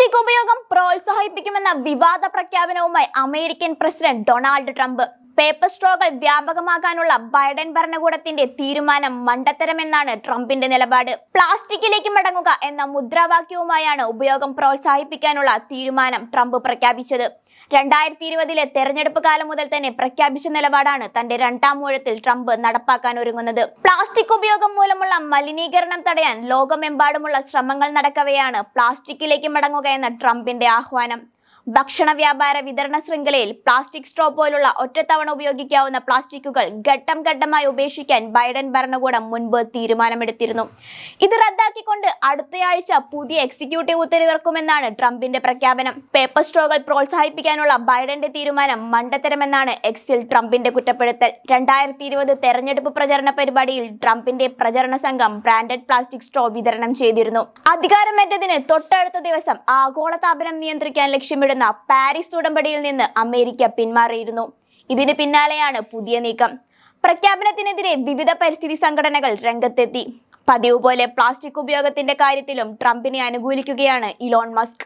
Plastic ഉപയോഗം പ്രോത്സാഹിപ്പിക്കുമെന്ന വിവാദ പ്രഖ്യാപനവുമായി American president Donald Trump. Paper സ്ട്രോകൾ വ്യാപകമാകാനുള്ള ബൈഡൻ ഭരണകൂടത്തിന്റെ തീരുമാനം മണ്ടത്തരമെന്നാണ് ട്രംപിന്റെ നിലപാട്. പ്ലാസ്റ്റിക്കിലേക്ക് മടങ്ങുക എന്ന മുദ്രാവാക്യവുമായാണ് ഉപയോഗം പ്രോത്സാഹിപ്പിക്കാനുള്ള തീരുമാനം ട്രംപ് പ്രഖ്യാപിച്ചത്. 2020 തെരഞ്ഞെടുപ്പ് കാലം മുതൽ തന്നെ പ്രഖ്യാപിച്ച നിലപാടാണ് തന്റെ രണ്ടാം ഊഴത്തിൽ ട്രംപ് നടപ്പാക്കാൻ ഒരുങ്ങുന്നത്. പ്ലാസ്റ്റിക് ഉപയോഗം മൂലമുള്ള മലിനീകരണം തടയാൻ ലോകമെമ്പാടുമുള്ള ശ്രമങ്ങൾ നടക്കവെയാണ് പ്ലാസ്റ്റിക്കിലേക്ക് മടങ്ങുക എന്ന ട്രംപിന്റെ ആഹ്വാനം. ഭക്ഷണ വ്യാപാര വിതരണ ശൃംഖലയിൽ പ്ലാസ്റ്റിക് സ്ട്രോ പോലുള്ള ഒറ്റത്തവണ ഉപയോഗിക്കാവുന്ന പ്ലാസ്റ്റിക്കുകൾ ഘട്ടം ഘട്ടമായി ഉപേക്ഷിക്കാൻ ബൈഡൻ ഭരണകൂടം മുൻപ് തീരുമാനമെടുത്തിരുന്നു. ഇത് റദ്ദാക്കിക്കൊണ്ട് അടുത്തയാഴ്ച പുതിയ എക്സിക്യൂട്ടീവ് ഉത്തരവിറക്കുമെന്നാണ് ട്രംപിന്റെ പ്രഖ്യാപനം. പേപ്പർ സ്ട്രോകൾ പ്രോത്സാഹിപ്പിക്കാനുള്ള ബൈഡന്റെ തീരുമാനം മണ്ടത്തരമെന്നാണ് എക്സിൽ ട്രംപിന്റെ കുറ്റപ്പെടുത്തൽ. 2020 തെരഞ്ഞെടുപ്പ് പ്രചരണ പരിപാടിയിൽ ട്രംപിന്റെ പ്രചരണ സംഘം ബ്രാൻഡഡ് പ്ലാസ്റ്റിക് സ്ട്രോ വിതരണം ചെയ്തിരുന്നു. അധികാരമേറ്റതിന് തൊട്ടടുത്ത ദിവസം ആഗോളതാപനം നിയന്ത്രിക്കാൻ ലക്ഷ്യമിടുന്ന പാരീസ് ഉടമ്പടിയിൽ നിന്ന് അമേരിക്ക പിന്മാറിയിരുന്നു. ഇതിന് പിന്നാലെയാണ് പുതിയ നീക്കം. പ്രഖ്യാപനത്തിനെതിരെ വിവിധ പരിസ്ഥിതി സംഘടനകൾ രംഗത്തെത്തി. പതിവ് പോലെ പ്ലാസ്റ്റിക് ഉപയോഗത്തിന്റെ കാര്യത്തിലും ട്രംപിനെ അനുകൂലിക്കുകയാണ് ഇലോൺ മസ്ക്.